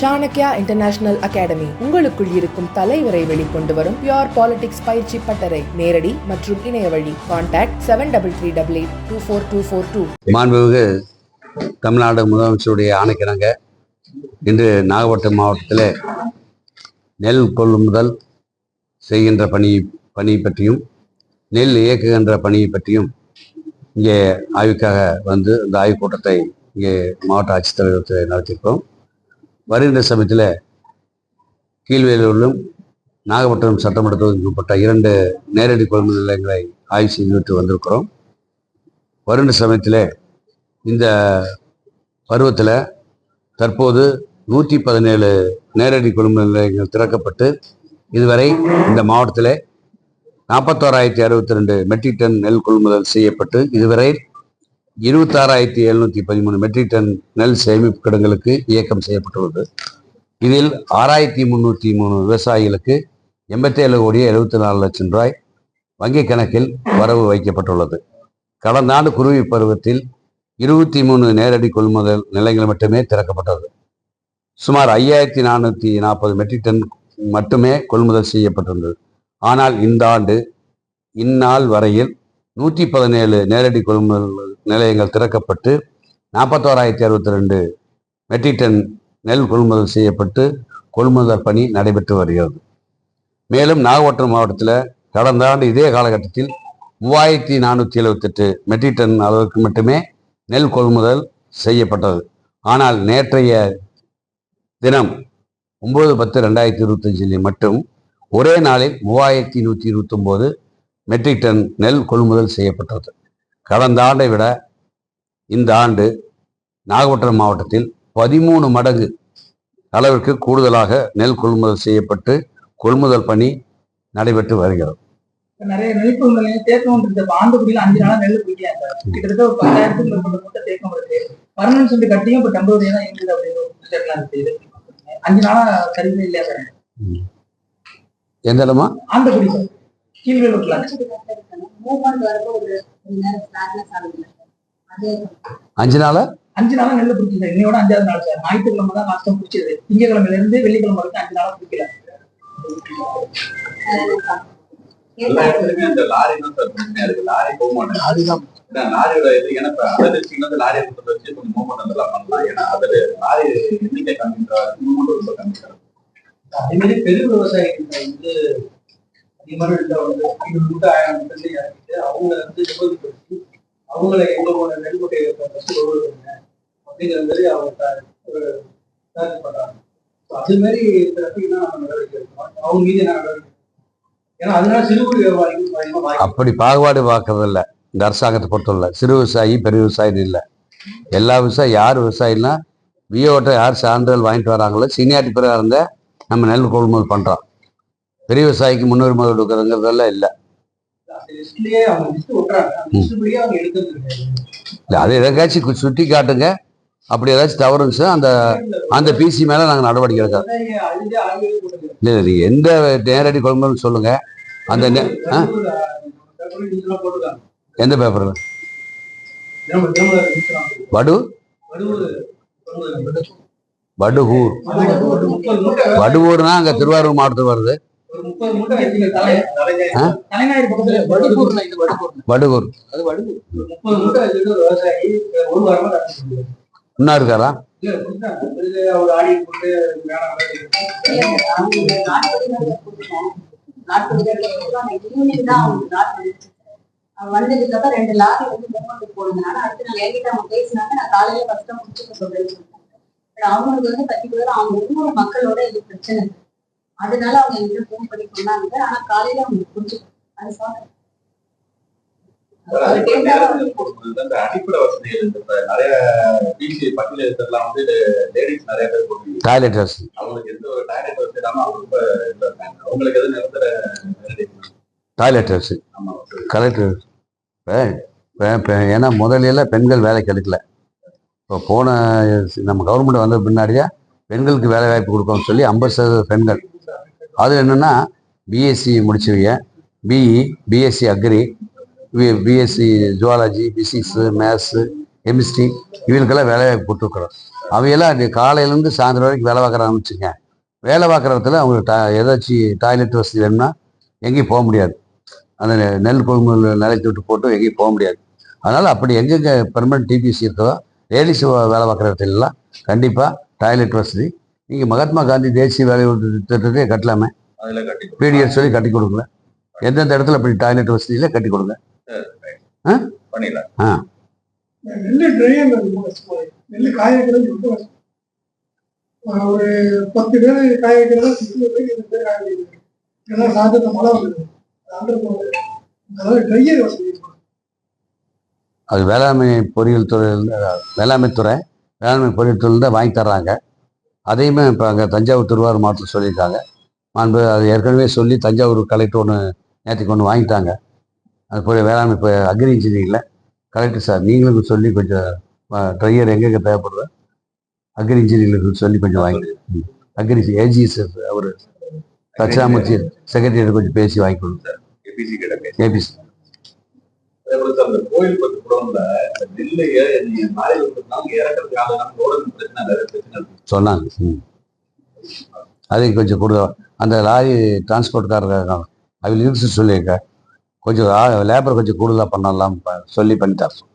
Chanakya international academy உங்களுக்குள் இருக்கும் தலைவரை வெளிக்கொண்டு வரும் பியூர் பாலிடிக்ஸ் பயிற்சி பட்டறை. நேரடி மற்றும் இணைய வழி. கான்டாக்ட் 7338824242. மாண்புமிகு தமிழ்நாடு முதலமைச்சருடைய ஆணைக்கிணங்க இன்று நாகப்பட்டினம் மாவட்டத்தில் நெல் கொள்முதல் செய்கின்ற பணி பற்றியும் நெல் இயக்குகின்ற பணியை பற்றியும் இங்கே ஆய்வுக்காக வந்து இந்த ஆய்வுக் கூட்டத்தை இங்கே மாவட்ட ஆட்சித்தலைவர் நடத்தியிருக்கிறோம். வருகின்ற சமயத்தில் கீழ்வேலூரிலும் நாகப்பட்டினம் சட்டமன்ற தொகுதிக்கு உட்பட்ட 2 நேரடி கொள்முதல் நிலையங்களை ஆய்வு செய்துவிட்டு வந்திருக்கிறோம். வருகின்ற சமயத்தில் இந்த பருவத்தில் தற்போது 117 நேரடி கொள்முதல் நிலையங்கள் திறக்கப்பட்டு இதுவரை இந்த மாவட்டத்தில் 41,062 மெட்ரிக் டன் நெல் கொள்முதல் செய்யப்பட்டு இதுவரை 26,713 மெட்ரிக் டன் நெல் சேமிப்பு கிடங்களுக்கு இயக்கம் செய்யப்பட்டுள்ளது. இதில் 6,303 விவசாயிகளுக்கு 87,74,00,000 ரூபாய் வங்கிக் கணக்கில் வரவு வைக்கப்பட்டுள்ளது. கடந்த ஆண்டு குறுவை பருவத்தில் 23 நேரடி கொள்முதல் நிலையங்கள் மட்டுமே திறக்கப்பட்டது. சுமார் 5,440 மெட்ரிக் டன் மட்டுமே கொள்முதல் செய்யப்பட்டிருந்தது. ஆனால் இந்த ஆண்டு இந்நாள் வரையில் 117 நேரடி கொள்முதல் நிலையங்கள் திறக்கப்பட்டு 41,062 மெட்ரிக் டன் நெல் கொள்முதல் செய்யப்பட்டு கொள்முதல் பணி நடைபெற்று வருகிறது. மேலும் நாகப்பட்டினம் மாவட்டத்தில் கடந்த ஆண்டு இதே காலகட்டத்தில் 3,478 மெட்ரிக் டன் அளவுக்கு மட்டுமே நெல் கொள்முதல் செய்யப்பட்டது. ஆனால் நேற்றைய தினம் 9/10/2025 மட்டும் ஒரே நாளில் 3,129 மெட்ரிக் டன் நெல் கொள்முதல் செய்யப்பட்டது. கடந்த ஆண்டை விட இந்த ஆண்டு நாகப்பட்டினம் மாவட்டத்தில் 13 மடங்கு அளவிற்கு கூடுதலாக நெல் கொள்முதல் செய்யப்பட்டு கொள்முதல் பணி நடைபெற்று வருகிறது. நிறைய நெல் கொள்முதல் தேக்கம் ஆண்டுக்குடியில் 5 நாளா நெல் பிடிக்கலாம் சார். கிட்டத்தட்ட ஒரு 10,000க்கும் மேற்பட்ட மூட்டை தேக்கம் இருக்கு. பர்மனன்ட் சொல்லி கட்டியும் இப்போ டெம்பரரி தான் இருக்குது அப்படின்னு 5 நாளா சரிவே இல்லையா சார்? எந்த இடமா? ஆண்டுக்குடி சார், கீழ்வேலூர்ல 5 நாளா நெல் பிடிச்சது. இன்னையோட 5வது நாள் சார். ஞாயிற்றுக்கிழமை தான் லாஸ்டம் பிடிச்சது. திங்கக்கிழமையில இருந்து வெள்ளிக்கிழமை வரைக்கும் 5 நாளா பிடிக்கல. அதே மாதிரி பெரு விவசாயிகள் வந்து அதிகமான அவங்க வந்து நிபந்தப்படுத்தி அவங்களை எங்களோட நெல்முட்டையை அப்படிங்கிற மாதிரி அவங்க பண்றாங்க. அது மாதிரி நம்ம நடவடிக்கை எடுக்கணும். அவங்க மீது என்ன நடவடிக்கை? ஏன்னா அதனால சிறு குறு வியாபாரிகள் அப்படி பாகுபாடு பார்க்கறதில்ல. இந்த அரசாங்கத்தை பொறுத்தவரை சிறு விவசாயி பெரிய விவசாயின்னு இல்லை. எல்லா விவசாயி யார் விவசாயின்னா விஓட்ட யார் சான்றிதழ் வாங்கிட்டு வராங்களோ சீனியாரிட்டி பிறகு இருந்த நம்ம நெல் கொள்முதல் பண்றோம். பெரிய விவசாயிக்கு முன்னுரிமை கொடுக்கறதுங்கிறதெல்லாம் இல்லை. இல்லை, அது எதாச்சும் சுட்டி காட்டுங்க. அப்படி ஏதாச்சும் தவறுங்க சார், அந்த பிசி மேல நாங்கள் நடவடிக்கை எடுக்கிறோம். இல்லை, நீங்க எந்த நேரடி கொள்முதல் சொல்லுங்க. அந்த எந்த பேப்பர்ல வடுவூர்னா அங்க திருவாரூர் மாவட்டத்தில் வருது. வடுகூர் இன்னும் இருக்காரா? வந்ததுக்கு அப்புறம் 2 லாரி வந்து மூவ்மெண்ட் போனதுனால அடுத்த நாள் என்கிட்ட அவங்க பேசினாங்க. நான் காலையில ஃபர்ஸ்ட் முடிச்சுக்க சொல்றேன்னு சொல்லிட்டாங்க. அவங்களுக்கு வந்து பர்டிகுலரா அவங்க ஒவ்வொரு மக்களோட இது பிரச்சனை, அதனால அவங்க எங்கிட்ட போன் பண்ணி சொன்னாங்க. ஆனா காலையில அவங்க புரிஞ்சுக்கணும். அது அடிப்படை வசதிகள் நிறைய பட்டியலாம் வந்து லேடிஸ் நிறைய பேர் போட்டு டாய்லெட் வசதி, அவங்களுக்கு எந்த ஒரு டாய்லெட் வசதி இல்லாம அவங்களுக்கு எது நிரந்தர டாய்லெட் வசதி கலெக்டர். ஏன்னா முதல்ல பெண்கள் வேலைக்கு எடுக்கல. இப்போ போன நம்ம கவர்மெண்ட் வந்த பின்னாடியே பெண்களுக்கு வேலை வாய்ப்பு கொடுக்கணும்னு சொல்லி 50% பெண்கள். அது என்னன்னா பிஎஸ்சி முடிச்சவங்க, BE, BSc agri, BSc zoology, physics, maths chemistry இவங்களுக்கெல்லாம் வேலை வாய்ப்பு கொடுத்துருக்குறோம். அவையெல்லாம் அது காலையிலேருந்து சாயந்தரம் வரைக்கும் வேலை பார்க்குறாங்கன்னு வச்சுங்க. வேலை பார்க்குற இடத்துல அவங்களுக்கு ஏதாச்சும் டாய்லெட் வசதி வேணும்னா எங்கேயும் போக முடியாது. அந்த நெல் கொள்முதல் நிலையத்தை விட்டு போட்டு எங்கேயும் போக முடியாது. அதனால் அப்படி எங்கெங்கே பெர்மனன்ட் டிபிசி இருக்கோ லேடிஸ் வேலை பார்க்குற இடத்துலலாம் கண்டிப்பாக டாய்லெட் வசதி நீங்கள் மகாத்மா காந்தி தேசிய வேலை உறுதி திட்டத்தையே கட்டலாமே. அதுல கட்டி பிடிஎஸ் சொல்லி கட்டி கொடுக்கல. எந்தெந்த இடத்துல அப்படி டாய்லெட் வசதியில் கட்டி கொடுங்க. பண்ணிடலாம். நெல்லு ட்ரையர் நெல்லு காய வைக்கிறது ரொம்ப கஷ்டம். ஒரு 10 பேர் காய வைக்கிறதா 60 பேர் 20 பேர் காய வைக்கிறது. ஏன்னா சாயந்தரத்துல மழை வருது. அதாவது ட்ரையர் வசதி இருக்கும். அது வேளாண்மை பொறியியல் துறை வேளாண்மை பொறியியல் துறையில் தான் வாங்கி தர்றாங்க. அதையுமே இப்போ அங்கே தஞ்சாவூர் திருவாரூர் மாவட்டத்தில் சொல்லியிருக்காங்க. மாண்பு அது ஏற்கனவே சொல்லி தஞ்சாவூர் கலெக்டர் ஒன்று நேற்றுக்கு ஒன்று வாங்கிட்டாங்க. அது போய் வேளாண்மை இப்போ அக்ரி இன்ஜினியரிங்கில் கலெக்டர் சார் நீங்களும் சொல்லி கொஞ்சம் ட்ரையர் எங்கெங்கே தேவைப்படுதோ அக்ரி இன்ஜினியரிங்களுக்கு சொல்லி கொஞ்சம் வாங்கி அக்ரி ஏஜிஎஸ் அவர் தட்சிணாமூர்த்தி செக்ரட்டரி கொஞ்சம் பேசி வாங்கி கொடுங்க சார். ஏபிசி கிட்ட ஏபிசி அதே போல சார், அந்த கோயில் பத்து குடம்ல நெல்லைய மாறி விட்டுருந்தாங்க இறக்கிறதுக்காக பிரச்சனை நிறைய பிரச்சனை இருக்கு சொன்னாங்க. அது கொஞ்சம் கூடுதல் அந்த லாரி டிரான்ஸ்போர்ட்காரங்க அவங்க இருக்கு சொல்லியிருக்கேன். கொஞ்சம் லேபர் கொஞ்சம் கூடுதலாக பண்ணலாம் சொல்லி பண்ணி தரேன்.